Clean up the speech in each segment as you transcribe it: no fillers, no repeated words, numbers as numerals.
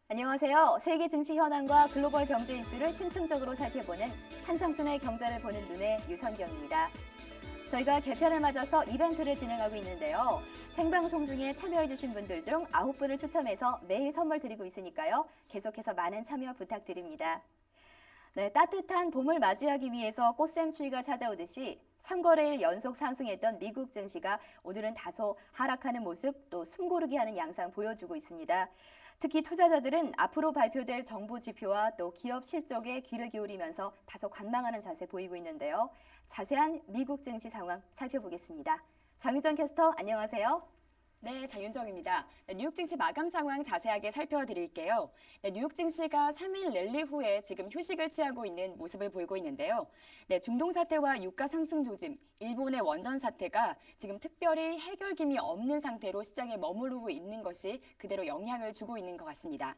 안녕하세요. 세계 증시 현황과 글로벌 경제 이슈를 심층적으로 살펴보는 한상춘의 경제를 보는 눈의 유선경입니다. 저희가 개편을 맞아서 이벤트를 진행하고 있는데요. 생방송 중에 참여해주신 분들 중 9분을 추첨해서 매일 선물 드리고 있으니까요. 계속해서 많은 참여 부탁드립니다. 네, 따뜻한 봄을 맞이하기 위해서 꽃샘추위가 찾아오듯이 3거래일 연속 상승했던 미국 증시가 오늘은 다소 하락하는 모습, 또 숨고르기 하는 양상 보여주고 있습니다. 특히 투자자들은 앞으로 발표될 정부 지표와 또 기업 실적에 귀를 기울이면서 다소 관망하는 자세 보이고 있는데요. 자세한 미국 증시 상황 살펴보겠습니다. 장유정 캐스터, 안녕하세요. 네, 장윤정입니다. 뉴욕 증시 마감 상황 자세하게 살펴드릴게요. 뉴욕 증시가 3일 랠리 후에 지금 휴식을 취하고 있는 모습을 보이고 있는데요. 중동 사태와 유가 상승 조짐, 일본의 원전 사태가 지금 특별히 해결김이 없는 상태로 시장에 머무르고 있는 것이 그대로 영향을 주고 있는 것 같습니다.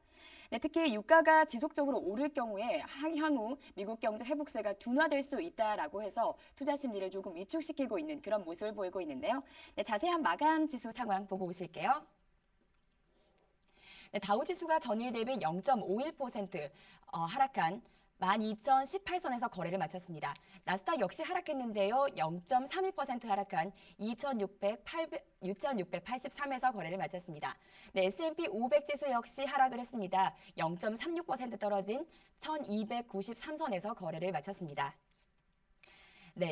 특히 유가가 지속적으로 오를 경우에 향후 미국 경제 회복세가 둔화될 수 있다라고 해서 투자 심리를 조금 위축시키고 있는 그런 모습을 보이고 있는데요. 자세한 마감 지수 상황 보고 오실게요. 다우지수가 전일 대비 0.51% 하락한 12,018선에서 거래를 마쳤습니다. 나스닥 역시 하락했는데요. 0.31% 하락한 2,683에서 거래를 마쳤습니다. S&P 500 지수 역시 하락을 했습니다. 0.36% 떨어진 1,293선에서 거래를 마쳤습니다.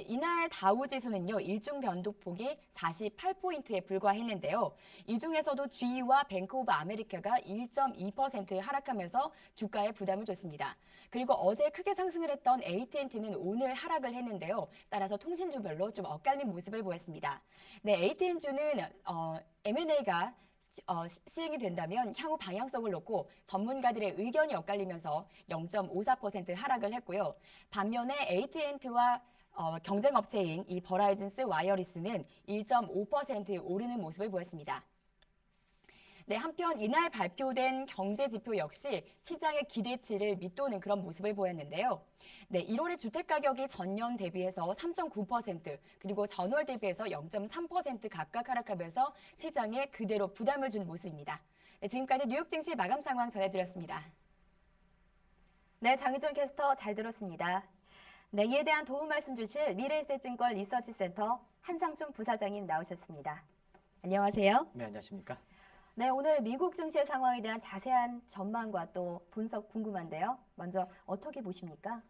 이날 다우지수는요, 일중 변동폭이 48포인트에 불과했는데요. 이 중에서도 GE와 뱅크 오브 아메리카가 1.2% 하락하면서 주가에 부담을 줬습니다. 그리고 어제 크게 상승을 했던 AT&T는 오늘 하락을 했는데요. 따라서 통신주별로 좀 엇갈린 모습을 보였습니다. AT&T는 M&A가 시행이 된다면 향후 방향성을 놓고 전문가들의 의견이 엇갈리면서 0.54% 하락을 했고요. 반면에 AT&T와 경쟁업체인 이 버라이즌스 와이어리스는 1.5% 오르는 모습을 보였습니다. 한편 이날 발표된 경제 지표 역시 시장의 기대치를 밑도는 그런 모습을 보였는데요. 1월의 주택가격이 전년 대비해서 3.9% 그리고 전월 대비해서 0.3% 각각 하락하면서 시장에 그대로 부담을 준 모습입니다. 지금까지 뉴욕 증시 마감 상황 전해드렸습니다. 네, 장유정 캐스터 잘 들었습니다. 이에 대한 도움 말씀 주실 미래에셋증권 리서치센터 한상춘 부사장님 나오셨습니다. 안녕하세요. 네, 안녕하십니까? 네, 오늘 미국 증시의 상황에 대한 자세한 전망과 또 분석 궁금한데요. 먼저 어떻게 보십니까?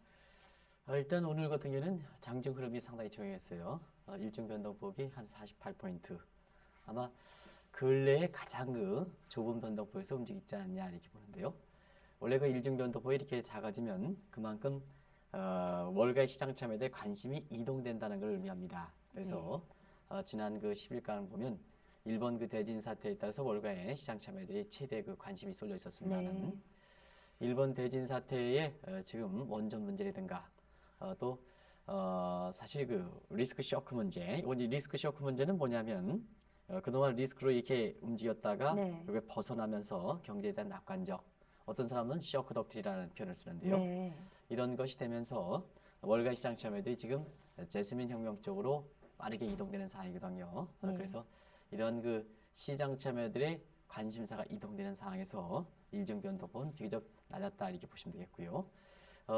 일단 오늘 같은 경우에는 장중 흐름이 상당히 정했어요. 일중 변동폭이 한 48포인트. 아마 근래에 가장 좁은 변동폭에서 움직이지 않냐 이렇게 보는데요. 원래 일중 변동폭이 이렇게 작아지면 그만큼 월가의 시장 참여에 대해 관심이 이동된다는 걸 의미합니다. 그래서 지난 10일간 보면 일본 대진 사태에 따라서 월가의 시장 참여들이 최대 관심이 쏠려 있었습니다만 일본 대진 사태에 지금 원전 문제라든가 또 사실 리스크 쇼크 문제. 이번 리스크 쇼크 문제는 뭐냐면 그동안 리스크로 이렇게 움직였다가 여기 벗어나면서 경제에 대한 낙관적 어떤 사람은 쇼크 덕트리라는 표현을 쓰는데요. 이런 것이 되면서 월가 시장 참여들이 지금 제스민 혁명 쪽으로 빠르게 이동되는 상황이거든요. 그래서 이런 시장 참여들의 관심사가 이동되는 상황에서 일정 변동폭은 비교적 낮았다 이렇게 보시면 되겠고요.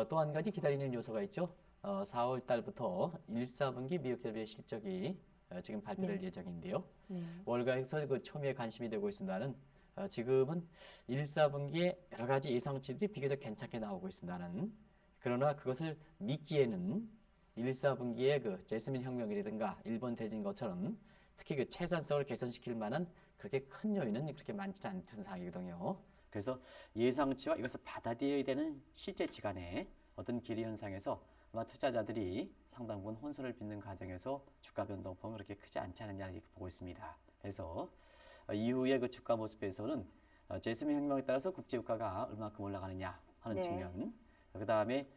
또 한 가지 기다리는 요소가 있죠. 4월 달부터 1, 4분기 미국 결의 실적이 지금 발표될 예정인데요. 월가에서 초미에 관심이 되고 있습니다는 지금은 1, 4분기에 여러 가지 예상치들이 비교적 괜찮게 나오고 있습니다는 그러나 그것을 믿기에는 1, 4분기에 제스민 혁명이라든가 일본 대진 것처럼 특히 채산성을 개선시킬 만한 그렇게 큰 요인은 그렇게 많지는 않던 상황이거든요. 그래서 예상치와 이것을 받아들여야 되는 실제치 간의 어떤 기리 현상에서 아마 투자자들이 상당 부분 혼선을 빚는 과정에서 주가 변동폭은 그렇게 크지 않지 않느냐 이렇게 보고 있습니다. 그래서 이후의 주가 모습에서는 제스민 혁명에 따라서 국제유가가 얼마큼 올라가느냐 하는 측면, 그 다음에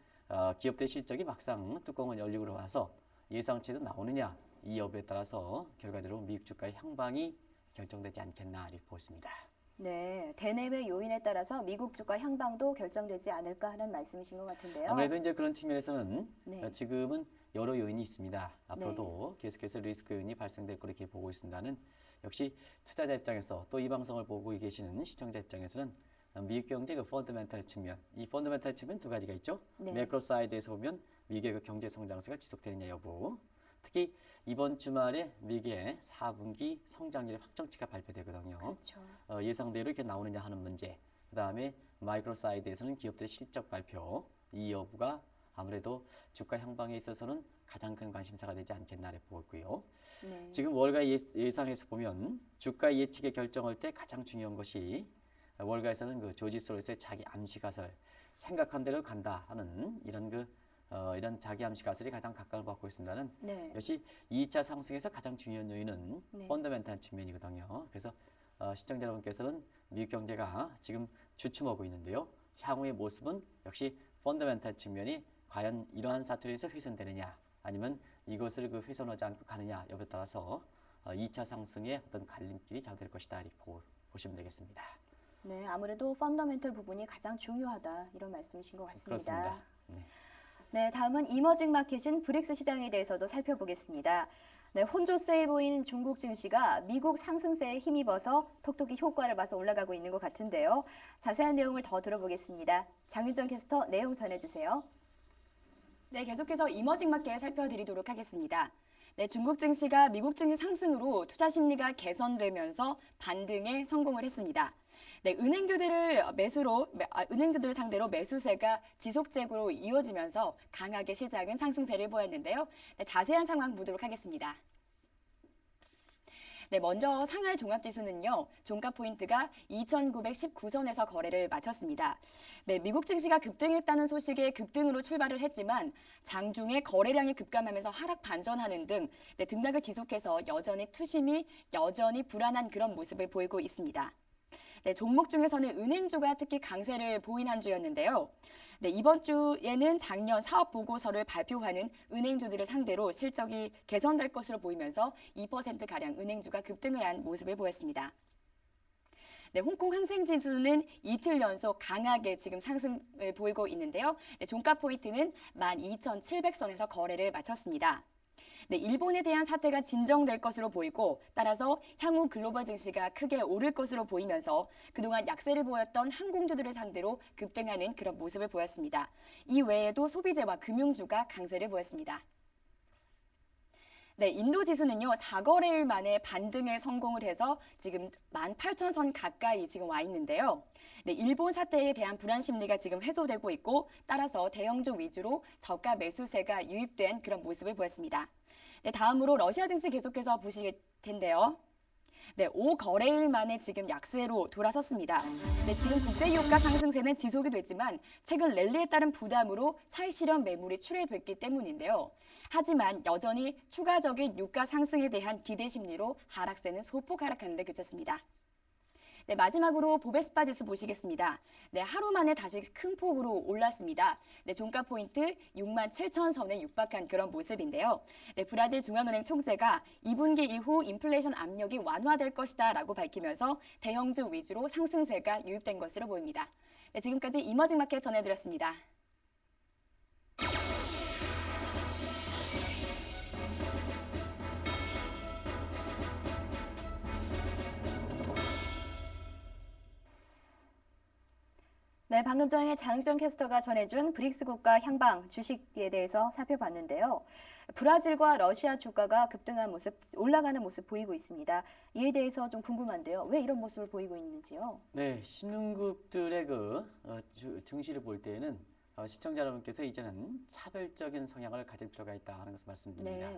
기업들 실적이 막상 뚜껑을 열리고 와서 예상치도 나오느냐 이 여부에 따라서 결과적으로 미국 주가의 향방이 결정되지 않겠나 이렇게 보습니다. 네, 대내외 요인에 따라서 미국 주가 향방도 결정되지 않을까 하는 말씀이신 것 같은데요. 아무래도 이제 그런 측면에서는 네. 지금은 여러 요인이 있습니다. 앞으로도 계속해서 리스크 요인이 발생될 거로 이렇게 보고 있습니다는 역시 투자자 입장에서 또 이 방송을 보고 계시는 시청자 입장에서는 미국 경제 그 펀더멘탈 측면, 이 펀더멘탈 측면 두 가지가 있죠. 네. 매크로 사이드에서 보면 미국의 그 경제 성장세가 지속되느냐 여부, 특히 이번 주말에 미국의 4분기 성장률의 확정치가 발표되거든요. 그렇죠. 예상대로 이렇게 나오느냐 하는 문제, 그 다음에 마이크로 사이드에서는 기업들의 실적 발표, 이 여부가 아무래도 주가 향방에 있어서는 가장 큰 관심사가 되지 않겠나 보고 있고요. 네. 지금 월가 예상에서 보면 주가 예측의 결정할 때 가장 중요한 것이 월가에서는 그 조지 소로스의 자기 암시 가설, 생각한 대로 간다 하는 이런 자기 암시 가설이 가장 각광을 받고 있습니다는 네. 역시 2차 상승에서 가장 중요한 요인은 네. 펀더멘탈 측면이거든요. 그래서 시청자 여러분께서는 미국 경제가 지금 주춤하고 있는데요. 향후의 모습은 역시 펀더멘탈 측면이 과연 이러한 사태에서 훼손되느냐 아니면 이것을 그 훼손하지 않고 가느냐 여부에 따라서 2차 상승의 어떤 갈림길이 잡될 것이다 이렇게 보시면 되겠습니다. 네, 아무래도 펀더멘털 부분이 가장 중요하다 이런 말씀이신 것 같습니다. 그렇습니다. 네. 네, 다음은 이머징 마켓인 브릭스 시장에 대해서도 살펴보겠습니다. 네, 혼조세에 보이는 중국 증시가 미국 상승세에 힘입어서 톡톡히 효과를 봐서 올라가고 있는 것 같은데요. 자세한 내용을 더 들어보겠습니다. 장윤정 캐스터 내용 전해주세요. 네, 계속해서 이머징 마켓 살펴드리도록 하겠습니다. 네, 중국 증시가 미국 증시 상승으로 투자 심리가 개선되면서 반등에 성공을 했습니다. 네, 은행주들을 상대로 매수세가 지속적으로 이어지면서 강하게 시장은 상승세를 보였는데요. 네, 자세한 상황 보도록 하겠습니다. 네, 먼저 상하이 종합지수는요, 종가 포인트가 2,919선에서 거래를 마쳤습니다. 네, 미국 증시가 급등했다는 소식에 급등으로 출발을 했지만 장중에 거래량이 급감하면서 하락 반전하는 등 등락을 지속해서 여전히 불안한 그런 모습을 보이고 있습니다. 네, 종목 중에서는 은행주가 특히 강세를 보인 한 주였는데요. 네, 이번 주에는 작년 사업 보고서를 발표하는 은행주들을 상대로 실적이 개선될 것으로 보이면서 2%가량 은행주가 급등을 한 모습을 보였습니다. 네, 홍콩 항생지수는 이틀 연속 강하게 지금 상승을 보이고 있는데요. 네, 종가 포인트는 12,700선에서 거래를 마쳤습니다. 네, 일본에 대한 사태가 진정될 것으로 보이고 따라서 향후 글로벌 증시가 크게 오를 것으로 보이면서 그동안 약세를 보였던 항공주들을 상대로 급등하는 그런 모습을 보였습니다. 이 외에도 소비재와 금융주가 강세를 보였습니다. 네, 인도 지수는요, 4거래일 만에 반등에 성공을 해서 지금 18,000선 가까이 지금 와 있는데요. 네, 일본 사태에 대한 불안 심리가 지금 해소되고 있고 따라서 대형주 위주로 저가 매수세가 유입된 그런 모습을 보였습니다. 네, 다음으로 러시아 증시 계속해서 보실 텐데요. 네, 5거래일 만에 지금 약세로 돌아섰습니다. 네, 지금 국제유가 상승세는 지속이 됐지만 최근 랠리에 따른 부담으로 차익 실현 매물이 출회됐기 때문인데요. 하지만 여전히 추가적인 유가 상승에 대한 기대 심리로 하락세는 소폭 하락하는 데 그쳤습니다. 네, 마지막으로 보베스파 지수 보시겠습니다. 네, 하루 만에 다시 큰 폭으로 올랐습니다. 네, 종가 포인트 67,000선에 육박한 그런 모습인데요. 네, 브라질 중앙은행 총재가 2분기 이후 인플레이션 압력이 완화될 것이다 라고 밝히면서 대형주 위주로 상승세가 유입된 것으로 보입니다. 네, 지금까지 이머징 마켓 전해드렸습니다. 네, 방금 전에 장윤정 캐스터가 전해준 브릭스 국가 향방 주식에 대해서 살펴봤는데요. 브라질과 러시아 주가가 급등한 모습, 올라가는 모습 보이고 있습니다. 이에 대해서 좀 궁금한데요. 왜 이런 모습을 보이고 있는지요? 네, 신흥국들의 증시를 볼 때에는 시청자 여러분께서 이제는 차별적인 성향을 가질 필요가 있다 하는 것을 말씀드립니다.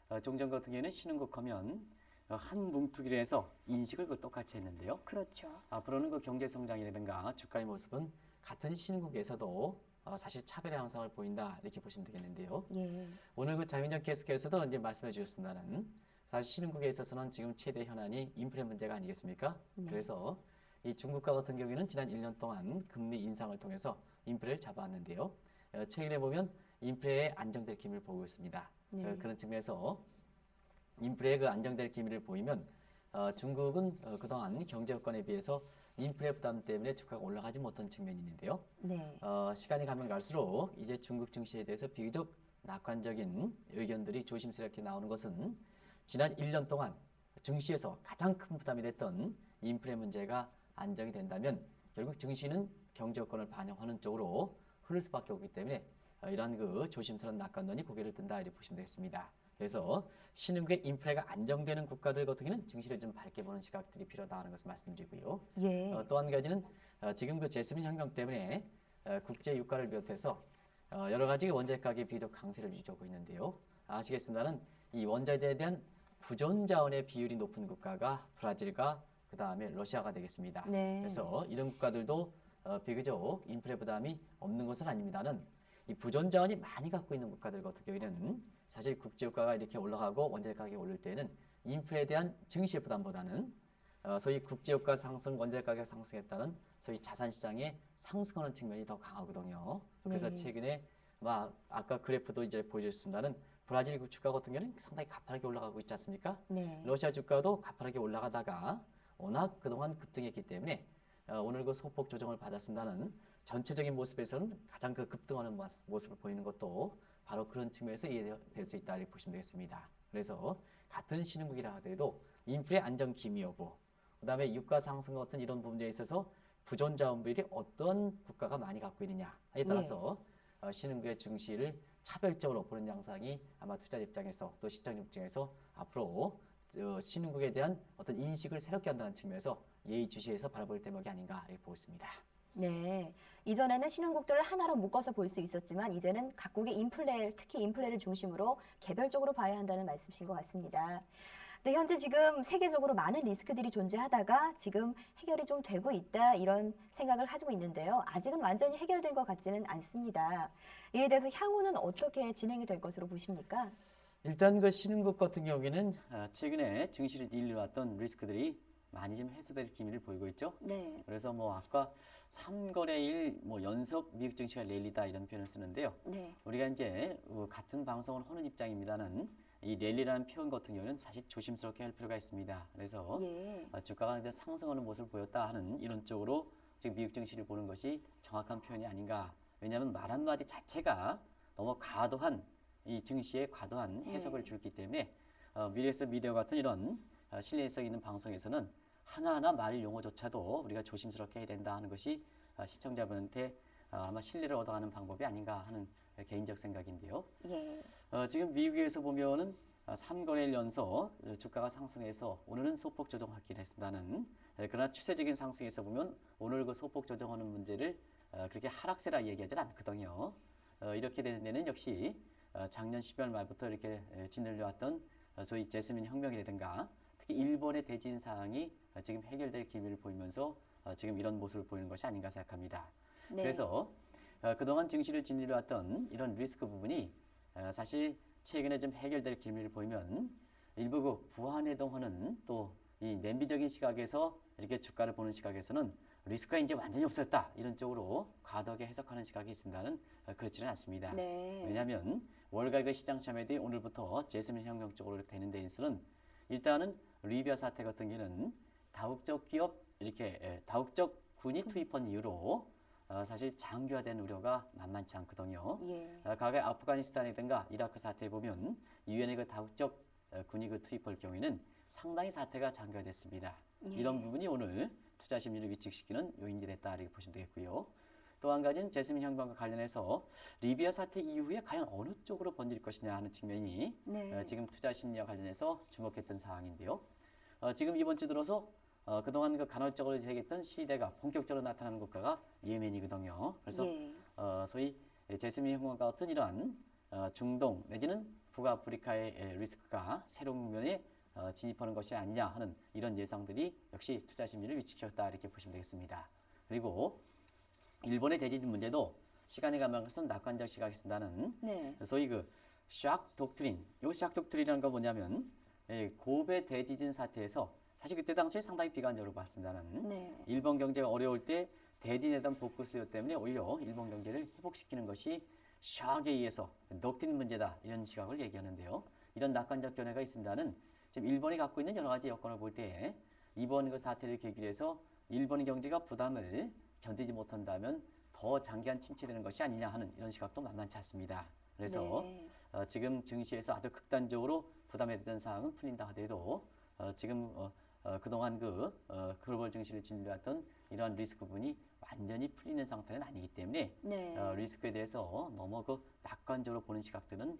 네. 종전 같은 경우에는 신흥국 하면 한 뭉툭이로 해서 인식을 똑같이 했는데요. 그렇죠. 앞으로는 그 경제 성장이라든가 주가의 모습은 같은 신흥국에서도 사실 차별의 양상을 보인다 이렇게 보시면 되겠는데요. 예. 오늘 그 장윤정 캐스터께서도 이제 말씀해 주셨습니다는 사실 신흥국에 있어서는 지금 최대 현안이 인플레 문제가 아니겠습니까? 네. 그래서 이 중국과 같은 경우에는 지난 1년 동안 금리 인상을 통해서 인플레를 잡아왔는데요. 최근에 보면 인플레의 안정될 기미를 보고 있습니다. 네. 그런 측면에서 인플레의 그 안정될 기미를 보이면 중국은 그동안 경제 여건에 비해서 인플레 부담 때문에 주가가 올라가지 못한 측면이 있는데요. 네. 시간이 가면 갈수록 이제 중국 증시에 대해서 비교적 낙관적인 의견들이 조심스럽게 나오는 것은 지난 1년 동안 증시에서 가장 큰 부담이 됐던 인플레 문제가 안정이 된다면 결국 증시는 경제 여건을 반영하는 쪽으로 흐를 수밖에 없기 때문에 이러한 그 조심스러운 낙관론이 고개를 든다 이렇게 보시면 되겠습니다. 그래서 신흥국의 인플레가 안정되는 국가들 같은 경우는 증시를 좀 밝게 보는 시각들이 필요하다는 것을 말씀드리고요. 예. 또 한 가지는 지금 그 제스민 혁명 때문에 국제 유가를 비롯해서 여러 가지 원자재 가격이 비교적 강세를 유지하고 있는데요. 아시겠습니다는 이 원자재에 대한 부존 자원의 비율이 높은 국가가 브라질과 그 다음에 러시아가 되겠습니다. 네. 그래서 이런 국가들도 비교적 인플레 부담이 없는 것은 아닙니다는 이 부존 자원이 많이 갖고 있는 국가들 같은 경우에는 사실 국제 유가가 이렇게 올라가고 원자재 가격이 오를 때는 인플레에 대한 증시 부담보다는 소위 국제 유가 상승, 원자재 가격 상승에 따른 소위 자산 시장의 상승하는 측면이 더 강하거든요. 그래서 네. 최근에 아까 그래프도 이제 보여줬습니다는 브라질 주가 같은 경우는 상당히 가파르게 올라가고 있지 않습니까? 네. 러시아 주가도 가파르게 올라가다가 워낙 그동안 급등했기 때문에 오늘 그 소폭 조정을 받았습니다는 전체적인 모습에서는 가장 그 급등하는 모습을 보이는 것도 바로 그런 측면에서 이해될 수 있다 이렇게 보시면 되겠습니다. 그래서 같은 신흥국이라 하더라도 인플레 안정 기미 여부, 그다음에 유가 상승 같은 이런 부분에 있어서 부존 자원 비율이 어떤 국가가 많이 갖고 있느냐에 따라서 신흥국의 증시를 차별적으로 보는 양상이 아마 투자 입장에서 또 시장 입장에서 앞으로 신흥국에 대한 어떤 인식을 새롭게 한다는 측면에서 예의주시해서 바라볼 대목이 아닌가 이렇게 보고 있습니다. 네. 이전에는 신흥국들을 하나로 묶어서 볼 수 있었지만 이제는 각국의 인플레, 특히 인플레를 중심으로 개별적으로 봐야 한다는 말씀이신 것 같습니다. 네, 현재 지금 세계적으로 많은 리스크들이 존재하다가 지금 해결이 좀 되고 있다 이런 생각을 가지고 있는데요. 아직은 완전히 해결된 것 같지는 않습니다. 이에 대해서 향후는 어떻게 진행이 될 것으로 보십니까? 일단 그 신흥국 같은 경우에는 최근에 증시를 일러왔던 리스크들이 많이 좀 해소될 기미를 보이고 있죠. 네. 그래서 아까 3거래일 연속 미국 증시가 랠리다 이런 표현을 쓰는데요. 네. 우리가 이제 같은 방송을 하는 입장입니다는 이 랠리라는 표현 같은 경우는 사실 조심스럽게 할 필요가 있습니다. 그래서 예. 주가가 이제 상승하는 모습을 보였다 하는 이런 쪽으로 지금 미국 증시를 보는 것이 정확한 표현이 아닌가. 왜냐하면 말 한마디 자체가 너무 과도한 이 증시에 과도한 해석을 주기 때문에 미래에서 미디어 같은 이런 신뢰성 있는 방송에서는 하나하나 말 용어조차도 우리가 조심스럽게 해야 된다 하는 것이 시청자분한테 아마 신뢰를 얻어가는 방법이 아닌가 하는 개인적 생각인데요. 예. 지금 미국에서 보면은 3거래일 연속 주가가 상승해서 오늘은 소폭 조정하긴 했습니다는 그러나 추세적인 상승에서 보면 오늘 그 소폭 조정하는 문제를 그렇게 하락세라 얘기하지 않거든요. 이렇게 되는 데는 역시 작년 12월 말부터 이렇게 짓눌려왔던 소위 제스민 혁명이라든가 특히 일본의 대진 사항이 지금 해결될 기미를 보이면서 지금 이런 모습을 보이는 것이 아닌가 생각합니다. 네. 그래서 그동안 증시를 짓눌려왔던 이런 리스크 부분이 사실 최근에 좀 해결될 기미를 보이면 일부 그 부안해동하는 또 이 냄비적인 시각에서 이렇게 주가를 보는 시각에서는 리스크가 이제 완전히 없었다 이런 쪽으로 과도하게 해석하는 시각이 있습니다는 그렇지는 않습니다. 네. 왜냐하면 월가의 시장 참여들이 오늘부터 제스민 혁명 쪽으로 되는 데 있어서는 일단은 리비아 사태 같은 경우는 다국적 기업 이렇게 다국적 군이 투입한 이유로 사실 장기화된 우려가 만만치 않거든요. 예. 과거에 아프가니스탄이든가 이라크 사태에 보면 유엔의 그 다국적 군이 그 투입할 경우에는 상당히 사태가 장기화됐습니다. 예. 이런 부분이 오늘 투자 심리를 위축시키는 요인이 됐다 이렇게 보시면 되겠고요. 또 한 가지는 제스민 혁명과 관련해서 리비아 사태 이후에 과연 어느 쪽으로 번질 것이냐 하는 측면이 네. 지금 투자 심리와 관련해서 주목했던 사항인데요. 지금 이번 주 들어서 그동안 그 간헐적으로 제기했던 시대가 본격적으로 나타나는 국가가 예멘이거든요. 그래서 예. 소위 제스민 혁명과 같은 이러한 중동 내지는 북아프리카의 리스크가 새로운 국면에 진입하는 것이 아니냐 하는 이런 예상들이 역시 투자 심리를 위축시켰다 이렇게 보시면 되겠습니다. 그리고 일본의 대지진 문제도 시간이 가면 것은 낙관적 시각이 쓴다는 네. 소위 그 샥 독트린. 이 샥 독트린이라는 건 뭐냐면 고베 대지진 사태에서 사실 그때 당시에 상당히 비관적으로 봤습니다는 네. 일본 경제가 어려울 때 대진에 대한 복구 수요 때문에 오히려 일본 경제를 회복시키는 것이 샥에 의해서 독트린 문제다 이런 시각을 얘기하는데요. 이런 낙관적 견해가 있습니다는 지금 일본이 갖고 있는 여러 가지 여건을 볼 때 이번 그 사태를 계기로 해서 일본의 경제가 부담을 견디지 못한다면 더 장기간 침체되는 것이 아니냐 하는 이런 시각도 만만치 않습니다. 그래서 네. 지금 증시에서 아주 극단적으로 부담에 되던 상황은 풀린다 하더라도 지금 그동안 글로벌 증시를 진료했던 이러한 리스크 부분이 완전히 풀리는 상태는 아니기 때문에 네. 리스크에 대해서 너무 낙관적으로 보는 시각들은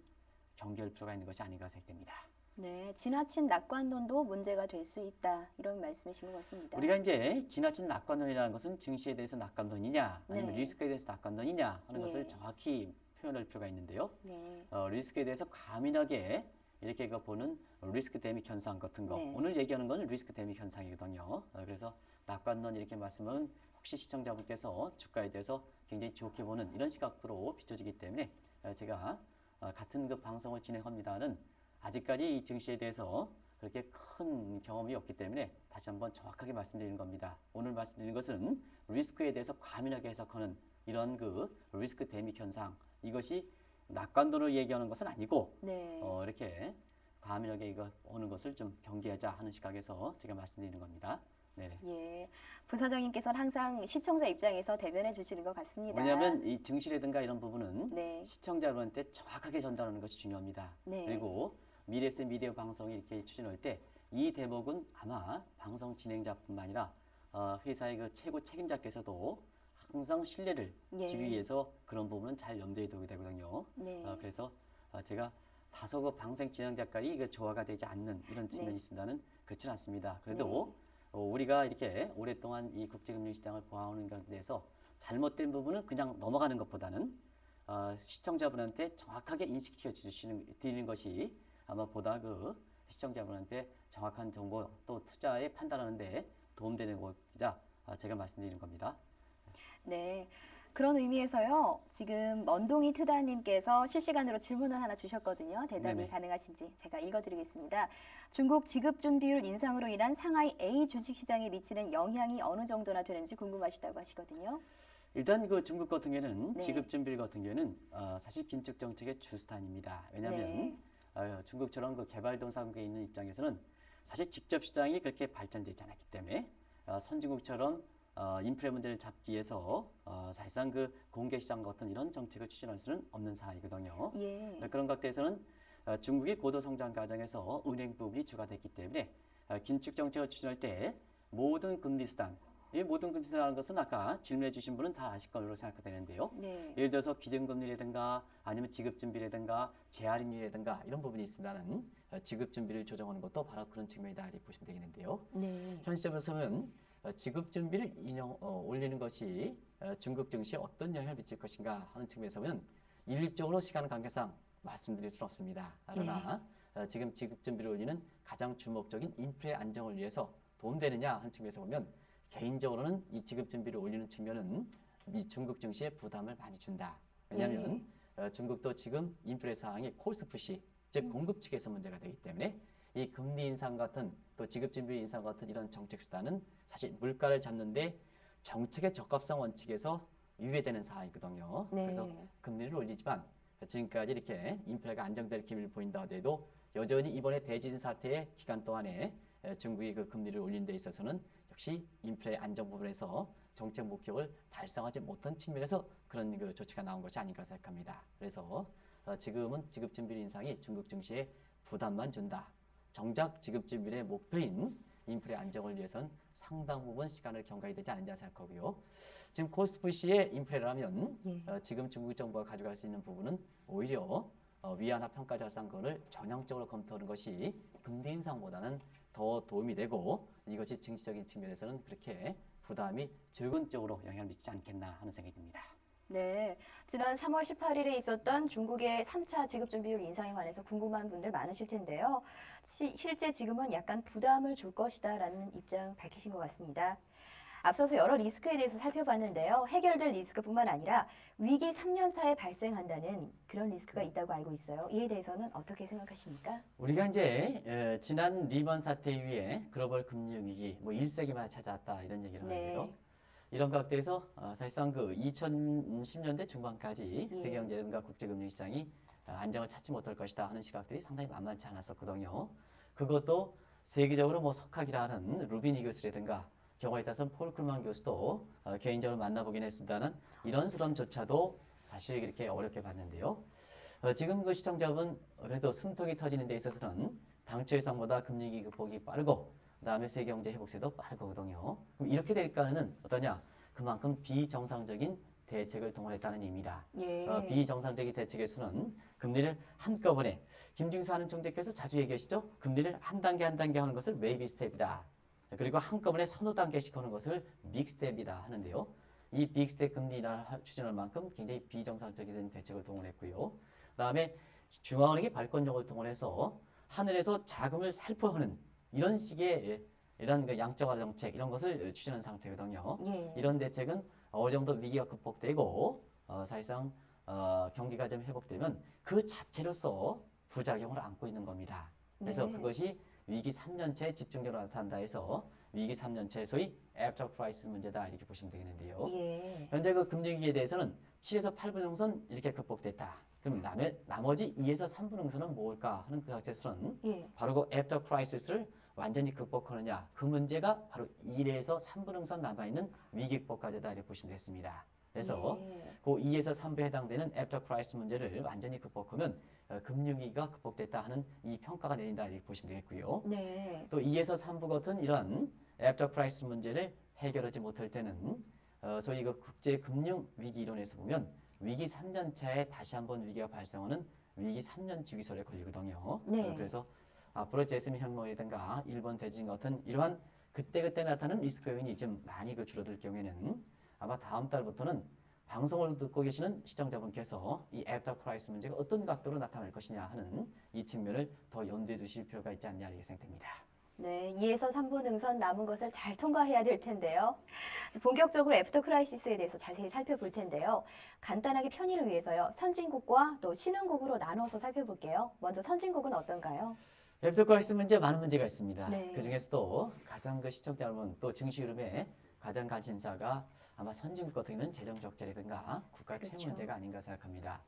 경계할 필요가 있는 것이 아닌가 생각됩니다. 네, 지나친 낙관론도 문제가 될 수 있다. 이런 말씀이신 것 같습니다. 우리가 이제 지나친 낙관론이라는 것은 증시에 대해서 낙관론이냐 아니면 네. 리스크에 대해서 낙관론이냐 하는 예. 것을 정확히 표현할 필요가 있는데요. 네. 리스크에 대해서 과민하게 이렇게 보는 리스크 대믹 현상 같은 거. 네. 오늘 얘기하는 건 리스크 대믹 현상이거든요. 그래서 낙관론 이렇게 말씀은 혹시 시청자분께서 주가에 대해서 굉장히 좋게 보는 이런 시각으로 비춰지기 때문에 제가 같은 방송을 진행합니다는 아직까지 이 증시에 대해서 그렇게 큰 경험이 없기 때문에 다시 한번 정확하게 말씀드리는 겁니다. 오늘 말씀드리는 것은 리스크에 대해서 과민하게 해석하는 이런 리스크 대믹 현상, 이것이 낙관론을 얘기하는 것은 아니고 네. 이렇게 과민하게 이거 오는 것을 좀 경계하자 하는 시각에서 제가 말씀드리는 겁니다. 네. 예. 부사장님께서는 항상 시청자 입장에서 대변해 주시는 것 같습니다. 왜냐하면 이 증시라든가 이런 부분은 네. 시청자분한테 정확하게 전달하는 것이 중요합니다. 네. 그리고 미래세 미디어 방송이 이렇게 추진할 때 이 대목은 아마 방송 진행자뿐만 아니라 회사의 최고 책임자께서도 항상 신뢰를 예. 지기 위해서 그런 부분은 잘 염두에 두게 되거든요. 네. 그래서 제가 다소 방송 진행자까지 조화가 되지 않는 이런 측면이 네. 있습니다는 그렇진 않습니다. 그래도 우리가 이렇게 오랫동안 이 국제금융시장을 보아오는 것에 대해서 잘못된 부분은 그냥 넘어가는 것보다는 시청자분한테 정확하게 인식시켜 드리는 것이 아마 보다 시청자분한테 정확한 정보 또 투자에 판단하는데 도움되는 것이자 제가 말씀드리는 겁니다. 네. 그런 의미에서요. 지금 먼동이 트다님께서 실시간으로 질문을 하나 주셨거든요. 대답이 네네. 가능하신지 제가 읽어드리겠습니다. 중국 지급준비율 인상으로 인한 상하이 A 주식시장에 미치는 영향이 어느 정도나 되는지 궁금하시다고 하시거든요. 일단 중국 같은 경우는 네. 지급준비율 같은 경우는 사실 긴축 정책의 주스탄입니다. 왜냐하면 네. 중국처럼 개발도상국에 있는 입장에서는 사실 직접 시장이 그렇게 발전되지 않았기 때문에 선진국처럼 인플레 문제를 잡기 위해서 사실상 공개 시장 같은 이런 정책을 추진할 수는 없는 상황이거든요. 예. 그런 각도에서는 중국의 고도 성장 과정에서 은행 부분이 주가 됐기 때문에 긴축 정책을 추진할 때 모든 금리 수단, 이 모든 금리 수단이라는 것은 아까 질문해 주신 분은 다 아실 걸로 생각되는데요. 네. 예를 들어서 기준금리라든가 아니면 지급준비라든가 재할인율이라든가 이런 부분이 있습니다는 지급준비를 조정하는 것도 바로 그런 측면이다 이렇게 보시면 되겠는데요. 네. 현 시점에서는 지급준비를 올리는 것이 중국 증시에 어떤 영향을 미칠 것인가 하는 측면에서는 일률적으로 시간 관계상 말씀드릴 수는 없습니다. 그러나 지금 지급준비를 올리는 가장 주목적인 인플레 안정을 위해서 도움되느냐 하는 측면에서 보면 개인적으로는 이 지급준비를 올리는 측면은 이 중국 증시에 부담을 많이 준다. 왜냐하면 중국도 지금 인플레 상황이 코스트 푸시, 즉 공급 측에서 문제가 되기 때문에 이 금리 인상 같은 또 지급준비 인상 같은 이런 정책 수단은 사실 물가를 잡는데 정책의 적합성 원칙에서 유예되는 상황이거든요. 네. 그래서 금리를 올리지만 지금까지 이렇게 인플레가 안정될 기미를 보인다 하더라도 여전히 이번에 대지진 사태의 기간 동안에 중국이 금리를 올리는 데 있어서는 역시 인플레 안정 부분에서 정책 목표를 달성하지 못한 측면에서 그런 조치가 나온 것이 아닌가 생각합니다. 그래서 지금은 지급준비 인상이 중국 증시에 부담만 준다. 정작 지급준비의 목표인 인플레 안정을 위해서는 상당 부분 시간을 경과해야 되지 않느냐 생각하고요. 지금 코스트푸시의 인플레라면 지금 중국 정부가 가져갈 수 있는 부분은 오히려 위안화 평가 절상권을 전향적으로 검토하는 것이 금리 인상보다는 더 도움이 되고 이것이 증시적인 측면에서는 그렇게 부담이 적은 쪽으로 영향을 미치지 않겠나 하는 생각이 듭니다. 네. 지난 3월 18일에 있었던 중국의 3차 지급준비율 인상에 관해서 궁금한 분들 많으실 텐데요. 실제 지금은 약간 부담을 줄 것이다라는 입장 밝히신 것 같습니다. 앞서서 여러 리스크에 대해서 살펴봤는데요. 해결될 리스크뿐만 아니라 위기 3년 차에 발생한다는 그런 리스크가 있다고 알고 있어요. 이에 대해서는 어떻게 생각하십니까? 우리가 이제 지난 리먼 사태 이후에 글로벌 금융위기 1세기만 찾아왔다 이런 얘기를 하는데요. 이런 각도에서 사실상 2010년대 중반까지 세계경제라든가 국제금융시장이 안정을 찾지 못할 것이다 하는 시각들이 상당히 만만치 않았었거든요. 그것도 세계적으로 뭐 석학이라는 루빈 이교수라든가 경우에 따라서는 폴 클만 교수도 개인적으로 만나보긴 했습니다는 이런 실험조차도 사실 이렇게 어렵게 봤는데요. 지금 그 시청자분 그래도 숨통이 터지는 데 있어서는 당초 예상보다 금리 극복이 빠르고 그다음에 세계 경제 회복세도 빠르거든요. 그럼 이렇게 될까는 어떠냐? 그만큼 비정상적인 대책을 동원했다는 의미다. 예. 비정상적인 대책에서는 금리를 한꺼번에 김중수 하는 총재께서 자주 얘기하시죠. 금리를 한 단계 한 단계 하는 것을 베이비 스텝이다. 그리고 한꺼번에 서너 단계씩 하는 것을 빅 스텝이다 하는데요. 이 빅 스텝 금리 인하를 추진할 만큼 굉장히 비정상적인 대책을 동원했고요. 그다음에 중앙은행의 발권력을 동원해서 하늘에서 자금을 살포하는 이런 식의 이런 그 양적화 정책 이런 것을 추진한 상태거든요. 예. 이런 대책은 어느 정도 위기가 극복되고 사실상 경기가 좀 회복되면 그 자체로서 부작용을 안고 있는 겁니다. 그래서 네. 그것이 위기 3년차에 집중적으로 나타난다 해서 위기 3년차의 소위 애프터 크라이시스 문제다 이렇게 보시면 되겠는데요. 예. 현재 그 금리 위기에 대해서는 7에서 8분 응선 이렇게 극복됐다. 그럼 나머지 2에서 3분 응선은 뭘까 하는 그 자체는 예. 바로 그 애프터 크라이시스를 완전히 극복하느냐 그 문제가 바로 1에서 3분 응선 남아있는 위기 극복 과제다 이렇게 보시면 되겠습니다. 그래서 예. 그 2에서 3부에 해당되는 애프터 크라이시스 문제를 완전히 극복하면 금융위기가 극복됐다 하는 이 평가가 내린다 이렇게 보시면 되겠고요. 네. 또 2에서 3부 같은 이런 애프터 크라이시스 문제를 해결하지 못할 때는 소위 그 국제 금융 위기 이론에서 보면 위기 3년차에 다시 한번 위기가 발생하는 위기 3년 주기설에 걸리거든요. 네. 그래서 앞으로 제스민 혁명이라든가 일본 대지진 같은 이러한 그때그때 나타나는 리스크 요인이 좀 많이 그 줄어들 경우에는 아마 다음 달부터는 방송을 듣고 계시는 시청자분께서 이 애프터 크라이시스 문제가 어떤 각도로 나타날 것이냐 하는 이 측면을 더 염두에 두실 필요가 있지 않냐 이렇게 생각됩니다. 네, 2에서 3분 능선 남은 것을 잘 통과해야 될 텐데요. 본격적으로 애프터 크라이시스에 대해서 자세히 살펴볼 텐데요. 간단하게 편의를 위해서요. 선진국과 또 신흥국으로 나눠서 살펴볼게요. 먼저 선진국은 어떤가요? 애프터 크라이시스 문제 많은 문제가 있습니다. 네. 그 중에서도 가장 그 시청자 여러분 또 증시 흐름에 가장 관심사가 아마 선진국 같은 경우는 재정 적자라든가 국가 채무 그렇죠. 문제가 아닌가 생각합니다.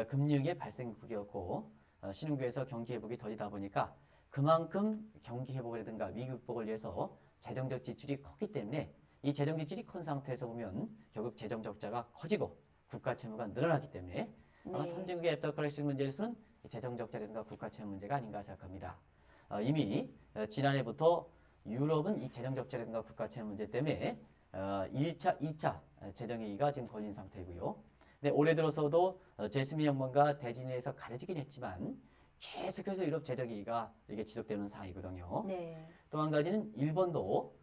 금융의 발생국이었고 신흥국에서 경기 회복이 더디다 보니까 그만큼 경기 회복이라든가 위기 극복을 위해서 재정적 지출이 컸기 때문에 이 재정 지출이 큰 상태에서 보면 결국 재정 적자가 커지고 국가 채무가 늘어나기 때문에 아마 네. 선진국의 애프터 크라이시스 문제에서는 재정 적자라든가 국가 채무 문제가 아닌가 생각합니다. 이미 지난해부터 유럽은 이 재정 적자라든가 국가 채무 문제 때문에 1차, 2차 재정위기가 지금 걸린 상태이고요. 근데 올해 들어서도 제스민 연구원과 대진에서 가려지긴 했지만 계속해서 유럽 재정위기가 이렇게 지속되는 상황이거든요. 네. 또 한 가지는 일본도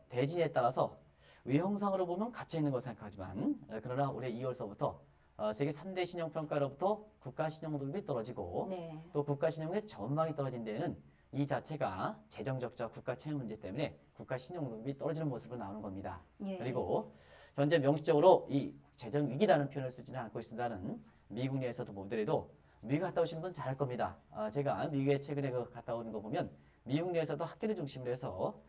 대진에 따라서 외형상으로 보면 갇혀 있는 거 생각하지만 그러나 올해 2월서부터 세계 3대 신용평가로부터 국가신용등급이 떨어지고 네. 또 국가신용의 전망이 떨어진 데에는 이 자체가 재정적자 국가 채무 문제 때문에 국가신용등급이 떨어지는 모습으로 나오는 겁니다. 예. 그리고 현재 명시적으로 이 재정 위기라는 표현을 쓰지는 않고 있습니다는 미국 내에서도 보더라도 미국 갔다 오신 분 잘 알 겁니다. 제가 미국에 최근에 갔다 오는 거 보면 미국 내에서도 학계를 중심으로 해서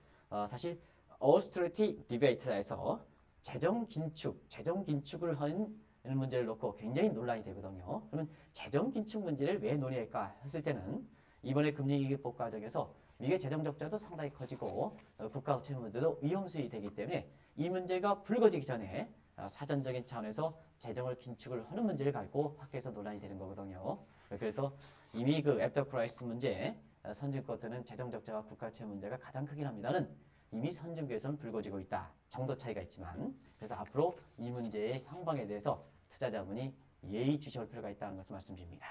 사실 austerity debate에서 재정 긴축을 하는 문제를 놓고 굉장히 논란이 되거든요. 그러면 재정 긴축 문제를 왜 논의할까 했을 때는 이번에 금리위기 극복 과정에서 미국의 재정 적자도 상당히 커지고 국가 채무 문제도 위험수위 되기 때문에 이 문제가 불거지기 전에 사전적인 차원에서 재정을 긴축을 하는 문제를 갖고 학계에서 논란이 되는 거거든요. 그래서 이미 그 애프터 크라이시스 문제 선진국 같은 재정 적자와 국가 채무 문제가 가장 크긴 합니다는 이미 선진국에서는 불거지고 있다. 정도 차이가 있지만 그래서 앞으로 이 문제의 향방에 대해서 투자자분이 예의주시할 필요가 있다는 것을 말씀드립니다.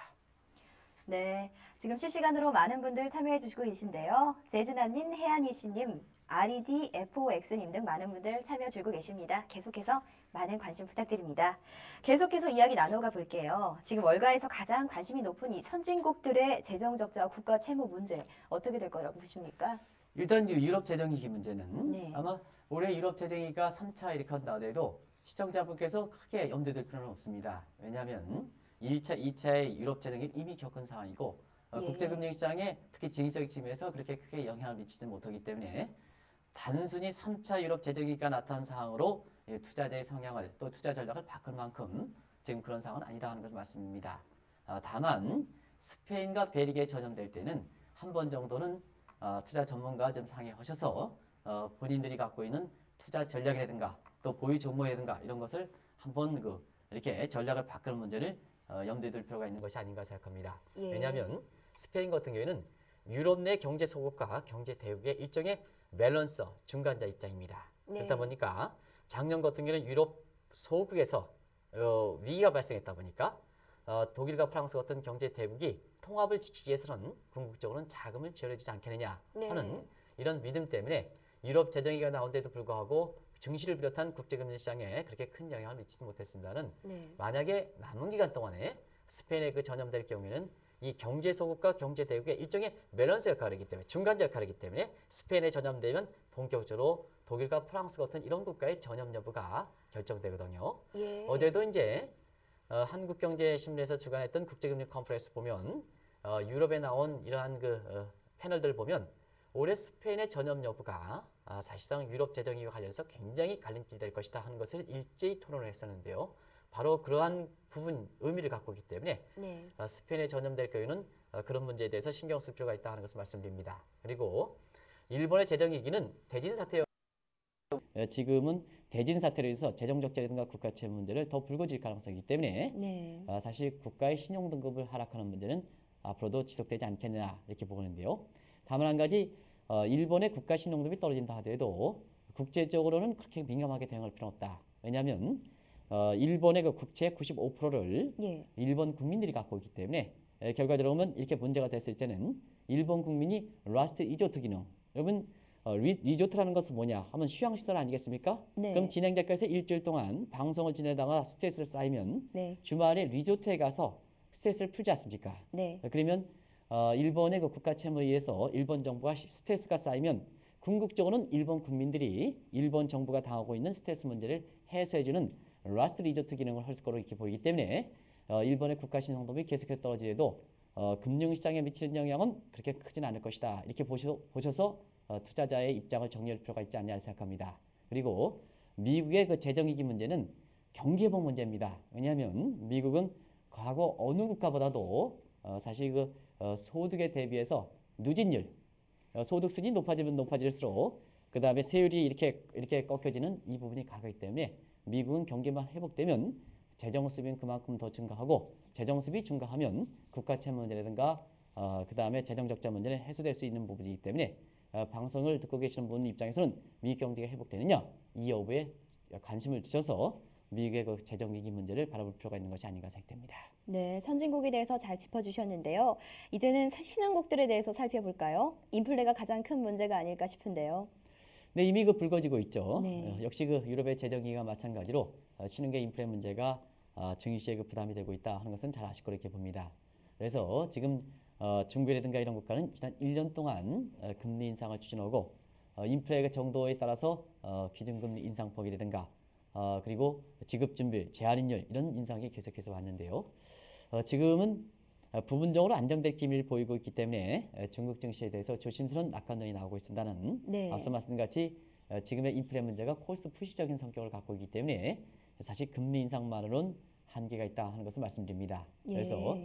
네, 지금 실시간으로 많은 분들 참여해 주시고 계신데요. 제진아님, 혜안이씨님, REDFOX님 등 많은 분들 참여 주고 계십니다. 계속해서 많은 관심 부탁드립니다. 계속해서 이야기 나눠가 볼게요. 지금 월가에서 가장 관심이 높은 이 선진국들의 재정 적자와 국가 채무 문제 어떻게 될 거라고 보십니까? 일단 유럽 재정위기 문제는 네. 아마 올해 유럽 재정위기가 3차 이렇게 한다 하더라도 시청자분께서 크게 염두될 필요는 없습니다. 왜냐하면 1차, 2차의 유럽 재정위기는 이미 겪은 상황이고 예. 국제금융시장에 특히 증시적 측면에서 그렇게 크게 영향을 미치지 못하기 때문에 단순히 3차 유럽 재정위기가 나타난 상황으로 투자자의 성향을 또 투자 전략을 바꿀 만큼 지금 그런 상황은 아니다 하는 것을 말씀입니다. 다만 스페인과 벨기에 전염될 때는 한 번 정도는 투자 전문가 좀 상의하셔서 본인들이 갖고 있는 투자 전략이라든가 또 보유 종목이라든가 이런 것을 한번 이렇게 전략을 바꾸는 문제를 염두에 둘 필요가 있는 것이 아닌가 생각합니다. 예. 왜냐하면 스페인 같은 경우에는 유럽 내 경제 소국과 경제 대국의 일종의 밸런서 중간자 입장입니다. 네. 그렇다 보니까 작년 같은 경우는 유럽 소국에서 위기가 발생했다 보니까 독일과 프랑스 같은 경제 대국이 통합을 지키기 위해서는 궁극적으로는 자금을 지원해주지 않겠느냐 하는 네. 이런 믿음 때문에 유럽 재정위기가 나온데도 불구하고 증시를 비롯한 국제금리 시장에 그렇게 큰 영향을 미치지 못했습니다는 네. 만약에 남은 기간 동안에 스페인에 전염될 경우에는 이 경제 소국과 경제 대국의 일종의 밸런스 역할이기 때문에 중간자 역할이기 때문에 스페인에 전염되면 본격적으로 독일과 프랑스 같은 이런 국가의 전염 여부가 결정되거든요. 예. 어제도 이제 한국경제신문에서 주관했던 국제금리 컨퍼런스 보면 유럽에 나온 이러한 패널들 보면 올해 스페인의 전염 여부가 사실상 유럽 재정위와 관련해서 굉장히 갈림길이 될 것이다 하는 것을 일제히 토론을 했었는데요. 바로 그러한 부분 의미를 갖고 있기 때문에 네. 스페인에 전염될 경우에는 그런 문제에 대해서 신경 쓸 필요가 있다 하는 것을 말씀드립니다. 그리고 일본의 재정위기는 대진 사태 지금은 대진 사태로 인해서 재정 적자라든가 국가채 문제를 더 불거질 가능성이기 때문에 네. 사실 국가의 신용 등급을 하락하는 문제는 앞으로도 지속되지 않겠느냐 이렇게 보는데요. 다만 한 가지 일본의 국가 신용 등급이 떨어진다 하더라도 국제적으로는 그렇게 민감하게 대응할 필요는 없다. 왜냐하면 일본의 국채 95%를 예. 일본 국민들이 갖고 있기 때문에 결과적으로 보면 이렇게 문제가 됐을 때는 일본 국민이 라스트 리조트 기능 여러분 리조트라는 것은 뭐냐 하면 휴양시설 아니겠습니까? 네. 그럼 진행자께서 일주일 동안 방송을 지내다가 스트레스를 쌓이면 네. 주말에 리조트에 가서 스트레스를 풀지 않습니까? 네. 그러면 일본의 국가 채무에 의해서 일본 정부가 스트레스가 쌓이면 궁극적으로는 일본 국민들이 일본 정부가 당하고 있는 스트레스 문제를 해소해주는 라스트 리조트 기능을 할 거로 이렇게 보이기 때문에 일본의 국가 신용도이 계속해서 떨어지더라도 금융시장에 미치는 영향은 그렇게 크진 않을 것이다. 이렇게 보셔서 투자자의 입장을 정리할 필요가 있지 않냐 생각합니다. 그리고 미국의 재정위기 문제는 경기회복 문제입니다. 왜냐하면 미국은 과거 어느 국가보다도 사실 소득에 대비해서 누진율, 소득 수준이 높아지면 높아질수록 그 다음에 세율이 이렇게 꺾여지는 이 부분이 가기 때문에 미국은 경기만 회복되면 재정 수입은 그만큼 더 증가하고 재정 수입이 증가하면 국가 채무 문제라든가 그 다음에 재정 적자 문제는 해소될 수 있는 부분이기 때문에 방송을 듣고 계시는 분 입장에서는 미국 경제가 회복되느냐 이 여부에 관심을 두셔서 미국의 재정 위기 문제를 바라볼 필요가 있는 것이 아닌가 생각됩니다. 네, 선진국에 대해서 잘 짚어주셨는데요. 이제는 신흥국들에 대해서 살펴볼까요? 인플레가 가장 큰 문제가 아닐까 싶은데요. 네, 이미 불거지고 있죠. 네. 역시 유럽의 재정 위기와 마찬가지로 신흥계 인플레 문제가 증시에 부담이 되고 있다 하는 것은 잘 아실 거로 이렇게 봅니다. 그래서 지금 중국이라든가 이런 국가는 지난 1년 동안 금리 인상을 추진하고 인플레 정도에 따라서 기준금리 인상폭이라든가 그리고 지급준비, 제한인율 이런 인상이 계속해서 왔는데요. 지금은 부분적으로 안정될 기미를 보이고 있기 때문에 중국 증시에 대해서 조심스러운 낙관론이 나오고 있습니다는 네. 앞서 말씀드린 같이 지금의 인플레 문제가 코스트 푸시적인 성격을 갖고 있기 때문에 사실 금리 인상만으로는 한계가 있다 하는 것을 말씀드립니다. 예. 그래서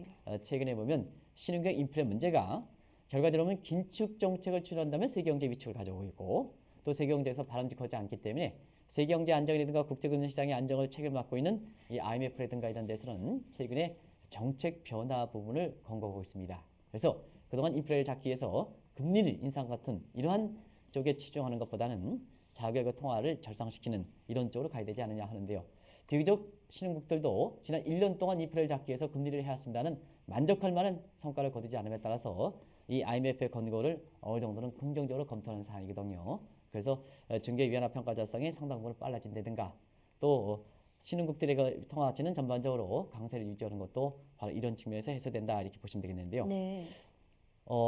최근에 보면 신흥계 인플레 문제가 결과적으로 보면 긴축 정책을 추진한다면 세계경제 위축을 가져오고 있고 또 세계경제에서 바람직하지 않기 때문에 세계경제 안정이라든가 국제금융 시장의 안정을 책임을 맡고 있는 이 IMF라든가 이런 데서는 최근에 정책 변화 부분을 권고하고 있습니다. 그래서 그동안 인플레를 잡기 위해서 금리를 인상 같은 이러한 쪽에 치중하는 것보다는 자국의 통화를 절상시키는 이런 쪽으로 가야 되지 않느냐 하는데요. 비교적 신흥국들도 지난 1년 동안 인플레를 잡기 위해서 금리를 해왔습니다는 만족할 만한 성과를 거두지 않음에 따라서 이 IMF의 권고를 어느 정도는 긍정적으로 검토하는 사항이거든요. 그래서 중개위안화 평가 절상이 상당 부분 빨라진다든가 또 신흥국들의 통화 가치는 전반적으로 강세를 유지하는 것도 바로 이런 측면에서 해소된다 이렇게 보시면 되겠는데요. 네.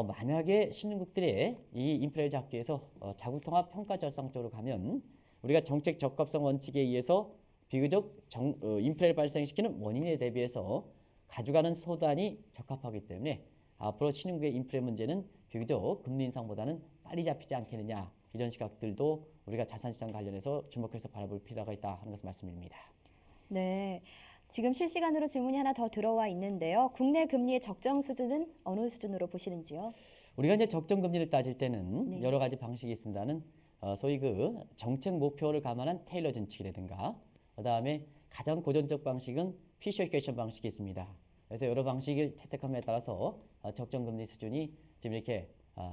만약에 신흥국들의 이 인플레를 잡기 위해서 자국통화 평가절상 쪽으로 가면 우리가 정책 적합성 원칙에 의해서 비교적 인플레를 발생시키는 원인에 대비해서 가져가는 소단이 적합하기 때문에 앞으로 신흥국의 인플레 문제는 비교적 금리 인상보다는 빨리 잡히지 않겠느냐 이런 시각들도 우리가 자산시장 관련해서 주목해서 바라볼 필요가 있다 하는 것을 말씀드립니다. 네. 지금 실시간으로 질문이 하나 더 들어와 있는데요. 국내 금리의 적정 수준은 어느 수준으로 보시는지요? 우리가 이제 적정 금리를 따질 때는 네. 여러 가지 방식이 있습니다는 소위 그 정책 목표를 감안한 테일러 정책이라든가 그다음에 가장 고전적 방식은 피셔 이퀘이션 방식이 있습니다. 그래서 여러 방식을 채택함에 따라서 적정 금리 수준이 지금 이렇게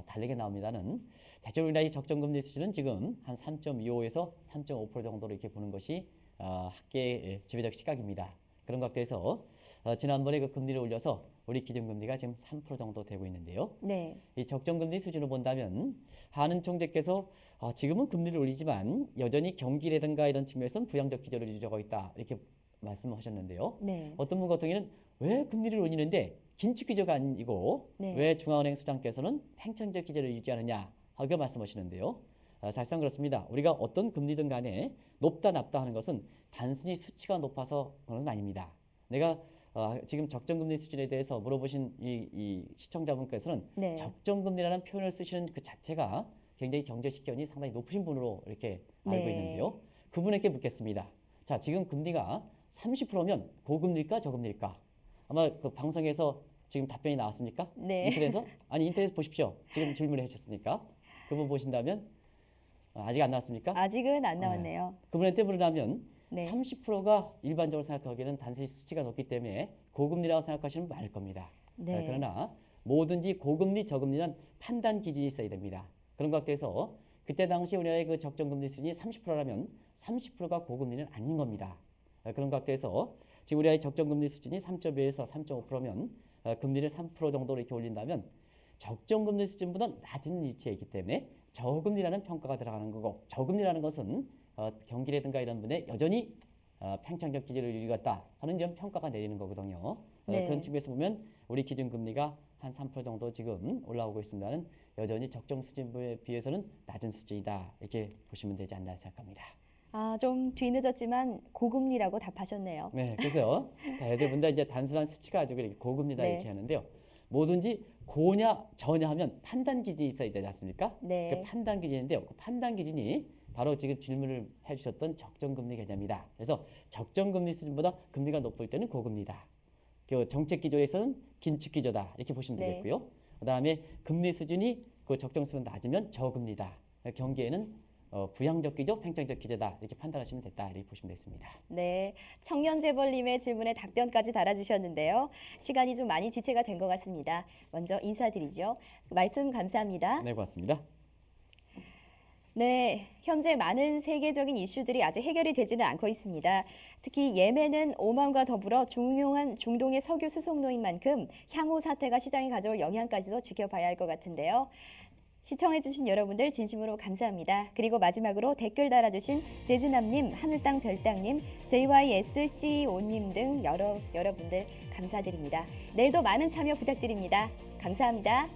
다르게 나옵니다는 대체로 우리나라의 적정 금리 수준은 지금 한 3.25에서 3.5% 정도로 이렇게 보는 것이 학계의 지배적 시각입니다. 그런 각도에서 지난번에 그 금리를 올려서 우리 기준금리가 지금 3% 정도 되고 있는데요. 네. 이 적정금리 수준을 본다면 하는 총재께서 지금은 금리를 올리지만 여전히 경기라든가 이런 측면에서는 부양적 기조를 유지하고 있다 이렇게 말씀하셨는데요. 네. 어떤 분 같은 경우는 왜 금리를 올리는데 긴축 기조가 아니고 네. 왜 중앙은행 수장께서는 팽창적 기조를 유지하느냐 하고 말씀하시는데요. 사실상 그렇습니다. 우리가 어떤 금리든 간에 높다 낮다 하는 것은 단순히 수치가 높아서 그런 건 아닙니다. 내가 지금 적정금리 수준에 대해서 물어보신 이 시청자분께서는 네. 적정금리라는 표현을 쓰시는 그 자체가 굉장히 경제식견이 상당히 높으신 분으로 이렇게 알고 네. 있는데요. 그분에게 묻겠습니다. 자, 지금 금리가 30%면 고금리일까 저금리일까? 아마 그 방송에서 지금 답변이 나왔습니까? 네. 인터넷에서? 아니 인터넷 보십시오. 지금 질문을 하셨으니까. 그분 보신다면 아직 안 나왔습니까? 아직은 안 나왔네요. 그분한테 물으라면 네. 30%가 일반적으로 생각하기에는 단순히 수치가 높기 때문에 고금리라고 생각하시는 분 많을 겁니다. 네. 그러나 뭐든지 고금리, 저금리는 판단 기준이 있어야 됩니다. 그런 각도에서 그때 당시 우리나라의 그 적정금리 수준이 30%라면 30%가 고금리는 아닌 겁니다. 그런 각도에서 지금 우리나라의 적정금리 수준이 3.2에서 3.5%면 금리를 3% 정도로 이렇게 올린다면 적정금리 수준보다 낮은 위치에 있기 때문에 저금리라는 평가가 들어가는 거고 저금리라는 것은 경기라든가 이런 분에 여전히 팽창적 기조를 유지했다 하는 점 평가가 내리는 거거든요. 네. 그런 측면에서 보면 우리 기준금리가 한 3% 정도 지금 올라오고 있습니다는 여전히 적정 수준에 비해서는 낮은 수준이다 이렇게 보시면 되지 않나 생각합니다. 좀 뒤늦었지만 고금리라고 답하셨네요. 네, 그래서 대부분 다 이제 단순한 수치가 가지고 이렇게 고금리다 네. 이렇게 하는데요. 뭐든지 고냐 저냐 하면 판단 기준이 있어야 되지 않습니까? 네. 그 판단 기준인데요. 그 판단 기준이 바로 지금 질문을 해주셨던 적정금리 개념이다. 그래서 적정금리 수준보다 금리가 높을 때는 고금리다. 그 정책 기조에서는 긴축 기조다 이렇게 보시면 네. 되겠고요. 그다음에 금리 수준이 그 적정 수준 낮으면 저금리다. 경기에는 부양적 기조, 팽창적 기조다 이렇게 판단하시면 됐다 이렇게 보시면 되겠습니다. 네, 청년재벌님의 질문에 답변까지 달아주셨는데요. 시간이 좀 많이 지체가 된 것 같습니다. 먼저 인사드리죠. 말씀 감사합니다. 네, 고맙습니다. 네, 현재 많은 세계적인 이슈들이 아직 해결이 되지는 않고 있습니다. 특히 예멘은 오만과 더불어 중요한 중동의 석유 수송로인 만큼 향후 사태가 시장에 가져올 영향까지도 지켜봐야 할 것 같은데요. 시청해주신 여러분들 진심으로 감사합니다. 그리고 마지막으로 댓글 달아주신 재진남님, 하늘땅 별땅님, JYSCEO님 등 여러분들 감사드립니다. 내일도 많은 참여 부탁드립니다. 감사합니다.